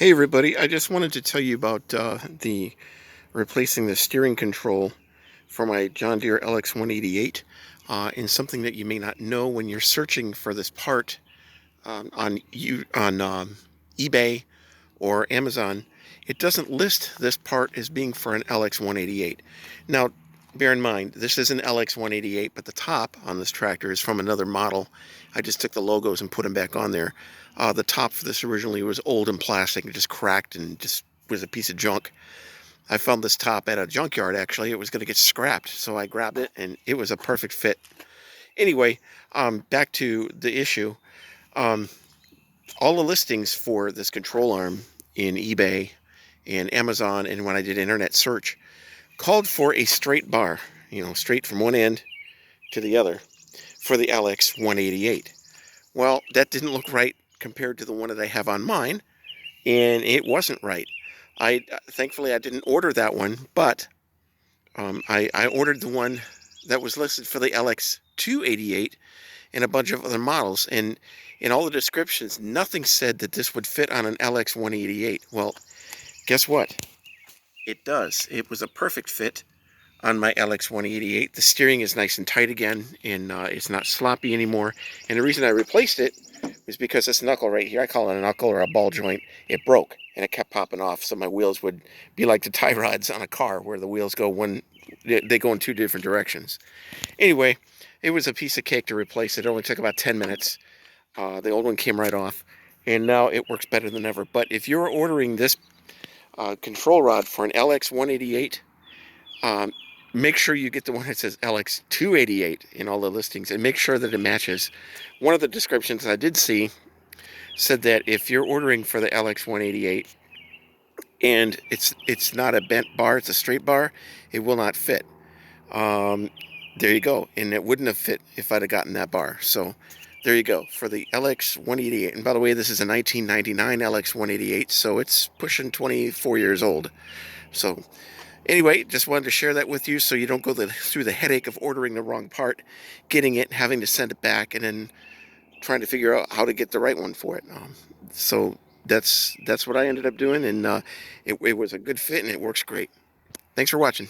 Hey everybody, I just wanted to tell you about the replacing the steering control for my John Deere LX 188 and something that you may not know when you're searching for this part on eBay or Amazon. It doesn't list this part as being for an LX 188. Now, bear in mind, this is an LX 188, but the top on this tractor is from another model. I just took the logos and put them back on there. The top for this originally was old and plastic and just cracked and just was a piece of junk. I found this top at a junkyard, actually. It was going to get scrapped, so I grabbed it, and it was a perfect fit. Anyway, back to the issue. Um, all the listings for this control arm in eBay and Amazon, and when I did internet search, called for a straight bar, straight from one end to the other for the LX 188. Well, that didn't look right compared to the one that I have on mine, and it wasn't right. Thankfully I didn't order that one, but I ordered the one that was listed for the LX 288 and a bunch of other models, and in all the descriptions, nothing said that this would fit on an LX 188. Well, guess what? It does. It was a perfect fit on my LX 188. The steering is nice and tight again, and it's not sloppy anymore. And the reason I replaced it was because this knuckle right here, I call it a knuckle or a ball joint, it broke and it kept popping off. So my wheels would be like the tie rods on a car where the wheels go they go in two different directions. Anyway, it was a piece of cake to replace it. It only took about 10 minutes. The old one came right off, and now it works better than ever. But if you're ordering this control rod for an LX 188, make sure you get the one that says LX 288 in all the listings, and make sure that it matches. One of the descriptions I did see said that if you're ordering for the LX 188 and it's not a bent bar, it's a straight bar, it will not fit. There you go, and it wouldn't have fit if I'd have gotten that bar. So there you go for the LX 188. And by the way, this is a 1999 LX 188, so it's pushing 24 years old. So anyway, just wanted to share that with you so you don't go through the headache of ordering the wrong part, getting it, having to send it back, and then trying to figure out how to get the right one for it. So that's what I ended up doing, and it was a good fit, and it works great. Thanks for watching.